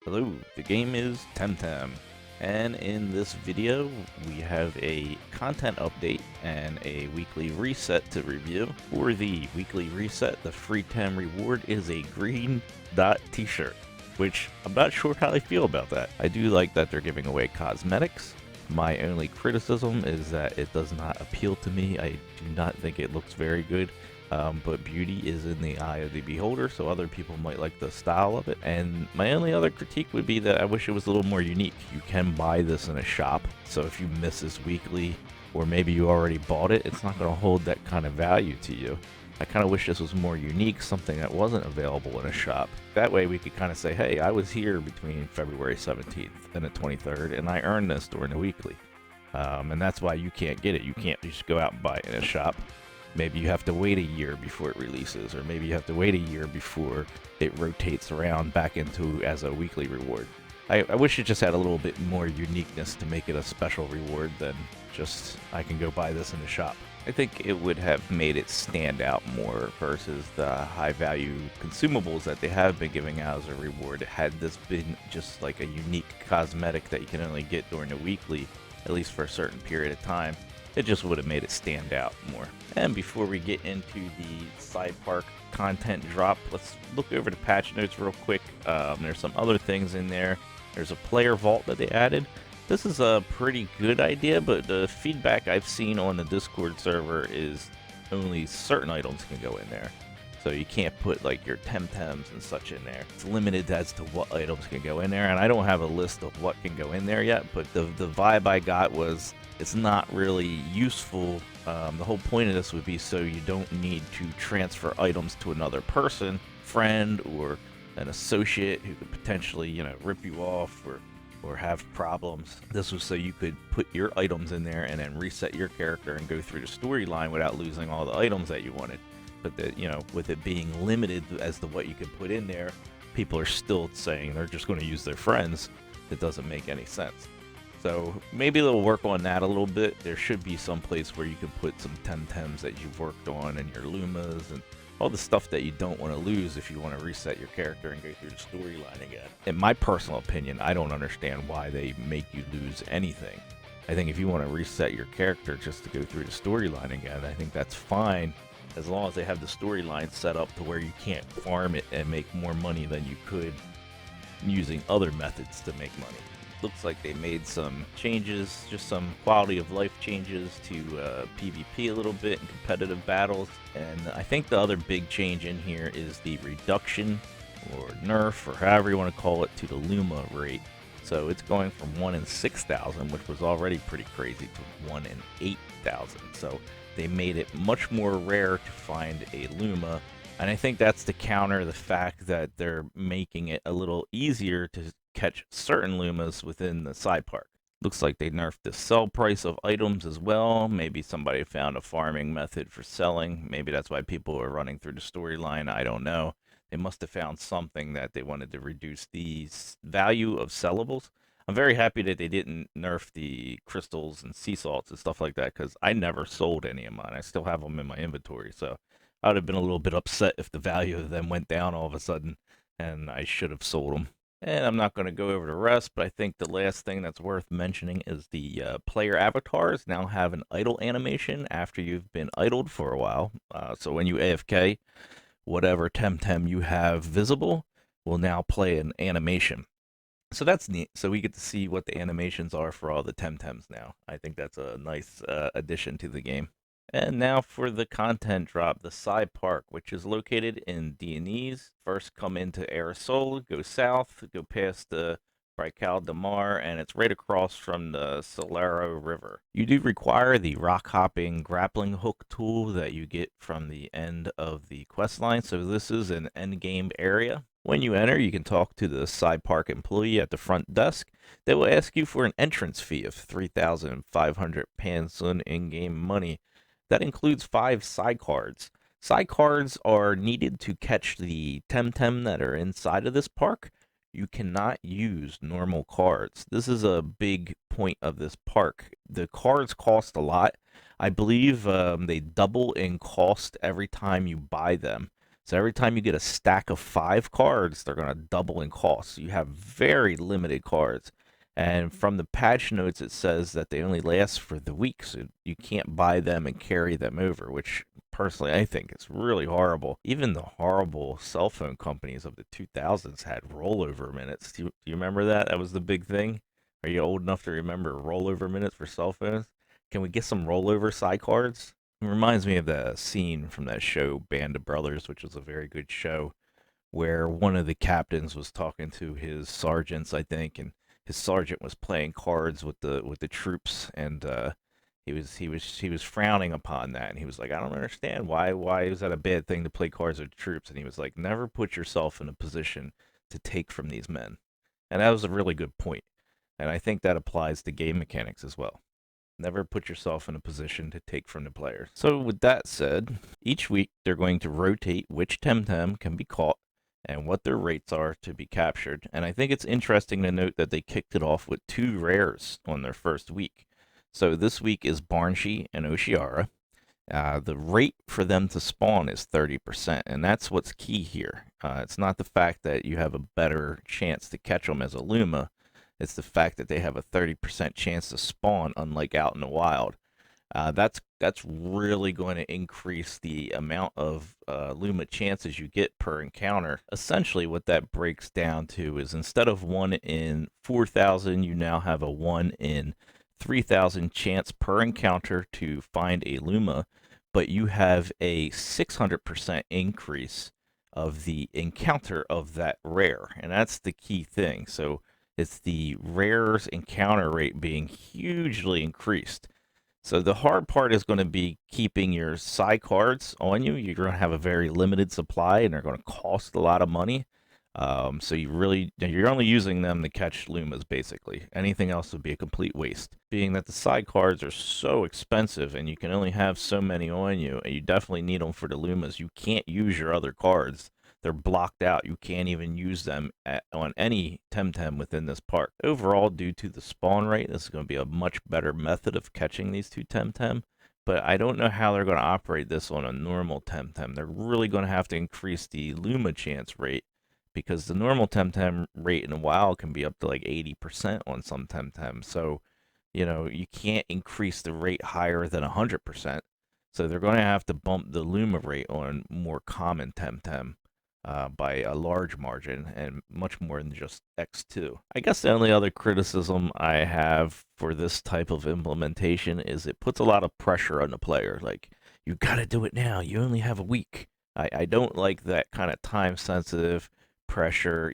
Hello, the game is Temtem, and in this video we have a content update and a weekly reset to review. For the weekly reset, the free Tem reward is a green dot t-shirt, which I'm not sure how I feel about that. I do like that they're giving away cosmetics. My only criticism is that it does not appeal to me. I do not think it looks very good. But beauty is in the eye of the beholder, so other people might like the style of it. And my only other critique would be that I wish it was a little more unique. You can buy this in a shop, so if you miss this weekly, or maybe you already bought it, it's not going to hold that kind of value to you. I kind of wish this was more unique, something that wasn't available in a shop. That way we could kind of say, hey, I was here between February 17th and the 23rd, and I earned this during the weekly. And that's why you can't get it. You can't just go out and buy it in a shop. Maybe you have to wait a year before it releases, or maybe you have to wait a year before it rotates around back into as a weekly reward. I wish it just had a little bit more uniqueness to make it a special reward than just I can go buy this in the shop. I think it would have made it stand out more versus the high value consumables that they have been giving out as a reward. Had this been just like a unique cosmetic that you can only get during the weekly, at least for a certain period of time, it just would have made it stand out more. And before we get into the Saipark content drop, let's look over the patch notes real quick. There's some other things in there. There's a player vault that they added. This is a pretty good idea, but the feedback I've seen on the Discord server is only certain items can go in there. So you can't put like your Temtems and such in there. It's limited as to what items can go in there, and I don't have a list of what can go in there yet, but the vibe I got was it's not really useful. The whole point of this would be so you don't need to transfer items to another person, friend, or an associate who could potentially, rip you off or have problems. This was so you could put your items in there and then reset your character and go through the storyline without losing all the items that you wanted. But that, with it being limited as to what you can put in there, people are still saying they're just going to use their friends. It doesn't make any sense. So maybe they'll work on that a little bit. There should be some place where you can put some Temtems that you've worked on and your Lumas and all the stuff that you don't want to lose if you want to reset your character and go through the storyline again. In my personal opinion, I don't understand why they make you lose anything. I think if you want to reset your character just to go through the storyline again, I think that's fine, as long as they have the storyline set up to where you can't farm it and make more money than you could using other methods to make money. Looks like they made some changes, just some quality of life changes to PvP a little bit in competitive battles. And I think the other big change in here is the reduction or nerf, or however you want to call it, to the Luma rate. So it's going from 1 in 6,000, which was already pretty crazy, to 1 in 8,000. So they made it much more rare to find a Luma. And I think that's to counter the fact that they're making it a little easier to catch certain Lumas within the Saipark. Looks like they nerfed the sell price of items as well. Maybe somebody found a farming method for selling. Maybe that's why people are running through the storyline. I don't know. They must have found something that they wanted to reduce the value of sellables. I'm very happy that they didn't nerf the crystals and sea salts and stuff like that, because I never sold any of mine. I still have them in my inventory, so I would have been a little bit upset if the value of them went down all of a sudden, and I should have sold them. And I'm not going to go over the rest, but I think the last thing that's worth mentioning is the player avatars now have an idle animation after you've been idled for a while. So when you AFK, whatever Temtem you have visible will now play an animation. So that's neat. So we get to see what the animations are for all the Temtems now. I think that's a nice addition to the game. And now for the content drop, the Saipark, which is located in Dionese. First come into Aerosol, go south, go past the Brical de Mar, and it's right across from the Solero River. You do require the rock hopping grappling hook tool that you get from the end of the quest line, so this is an end game area. When you enter, you can talk to the Saipark employee at the front desk. They will ask you for an entrance fee of 3,500 Pansun in-game money. That includes 5 Psy cards. Psy cards are needed to catch the Temtem that are inside of this park. You cannot use normal cards. This is a big point of this park. The cards cost a lot. I believe they double in cost every time you buy them. So every time you get a stack of 5 cards, they're going to double in cost. So you have very limited cards. And from the patch notes, it says that they only last for the week, so you can't buy them and carry them over, which personally I think is really horrible. Even the horrible cell phone companies of the 2000s had rollover minutes. Do you remember that? That was the big thing. Are you old enough to remember rollover minutes for cell phones? Can we get some rollover sidecards? It reminds me of the scene from that show Band of Brothers, which was a very good show, where one of the captains was talking to his sergeants, I think, and his sergeant was playing cards with the troops, and he was frowning upon that, and he was like, I don't understand why is that a bad thing to play cards with troops? And he was like, never put yourself in a position to take from these men, and that was a really good point, and I think that applies to game mechanics as well. Never put yourself in a position to take from the players. So with that said, each week they're going to rotate which Temtem can be caught and what their rates are to be captured. And I think it's interesting to note that they kicked it off with 2 rares on their first week. So this week is Barnshee and Oshiara. The rate for them to spawn is 30%, and that's what's key here. It's not the fact that you have a better chance to catch them as a Luma, it's the fact that they have a 30% chance to spawn, unlike out in the wild. That's really going to increase the amount of Luma chances you get per encounter. Essentially, what that breaks down to is instead of 1 in 4,000, you now have a 1 in 3,000 chance per encounter to find a Luma, but you have a 600% increase of the encounter of that rare, and that's the key thing. So it's the rares encounter rate being hugely increased. So the hard part is going to be keeping your side cards on you. You're going to have a very limited supply, and they're going to cost a lot of money. So you're only using them to catch Lumas, basically. Anything else would be a complete waste. Being that the side cards are so expensive, and you can only have so many on you, and you definitely need them for the Lumas. You can't use your other cards. They're blocked out. You can't even use them on any Temtem within this park. Overall, due to the spawn rate, this is going to be a much better method of catching these 2 Temtem. But I don't know how they're going to operate this on a normal Temtem. They're really going to have to increase the Luma chance rate, because the normal Temtem rate in a while can be up to like 80% on some Temtem. So, you can't increase the rate higher than 100%. So they're going to have to bump the Luma rate on more common Temtem by a large margin, and much more than just X2. I guess the only other criticism I have for this type of implementation is it puts a lot of pressure on the player. Like, you gotta do it now. You only have a week. I don't like that kind of time sensitive pressure.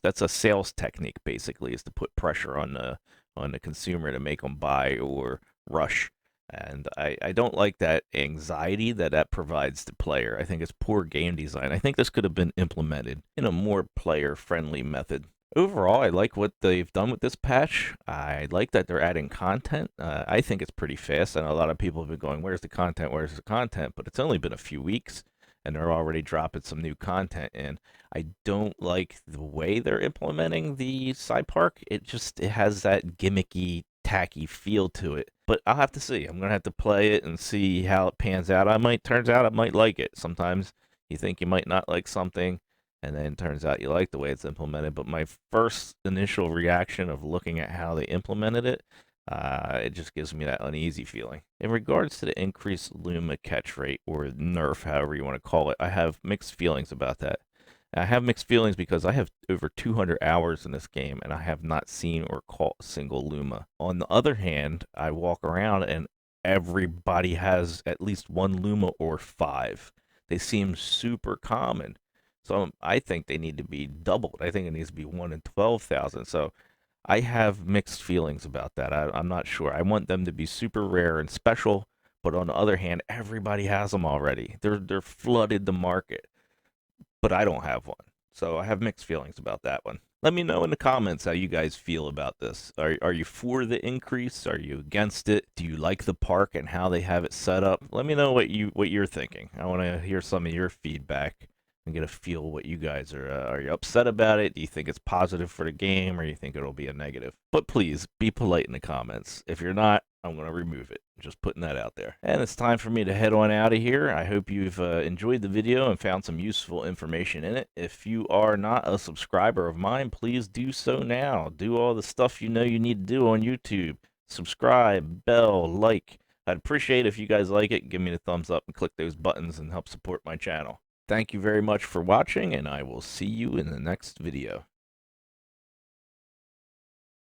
That's a sales technique, basically, is to put pressure on the consumer to make them buy or rush. And I don't like that anxiety that provides the player. I think it's poor game design. I think this could have been implemented in a more player-friendly method. Overall, I like what they've done with this patch. I like that they're adding content. I think it's pretty fast, and a lot of people have been going, where's the content, where's the content? But it's only been a few weeks, and they're already dropping some new content in. I don't like the way they're implementing the Saipark. It has that gimmicky, tacky feel to it. But I'll have to see. I'm gonna have to play it and see how it pans out. Turns out I might like it. Sometimes you think you might not like something, and then it turns out you like the way it's implemented. But my first initial reaction of looking at how they implemented it, it just gives me that uneasy feeling. In regards to the increased Luma catch rate, or nerf, however you want to call it, I have mixed feelings about that. I have mixed feelings because I have over 200 hours in this game, and I have not seen or caught a single Luma. On the other hand, I walk around and everybody has at least 1 Luma or 5. They seem super common. So I think they need to be doubled. I think it needs to be 1 in 12,000. So I have mixed feelings about that. I'm not sure. I want them to be super rare and special, but on the other hand, everybody has them already. They're flooded the market, but I don't have one. So I have mixed feelings about that one. Let me know in the comments how you guys feel about this. Are you for the increase? Are you against it? Do you like the park and how they have it set up? Let me know what you're thinking. I want to hear some of your feedback. and get a feel what you guys are you upset about it? Do you think it's positive for the game, or you think it'll be a negative? But please be polite in the comments. If you're not, I'm going to remove it. Just putting that out there. And it's time for me to head on out of here. I hope you've enjoyed the video and found some useful information in it. If you are not a subscriber of mine, please do so now. Do all the stuff you know you need to do on YouTube. Subscribe, bell, like. I'd appreciate if you guys like it. Give me the thumbs up and click those buttons and help support my channel. Thank you very much for watching, and I will see you in the next video.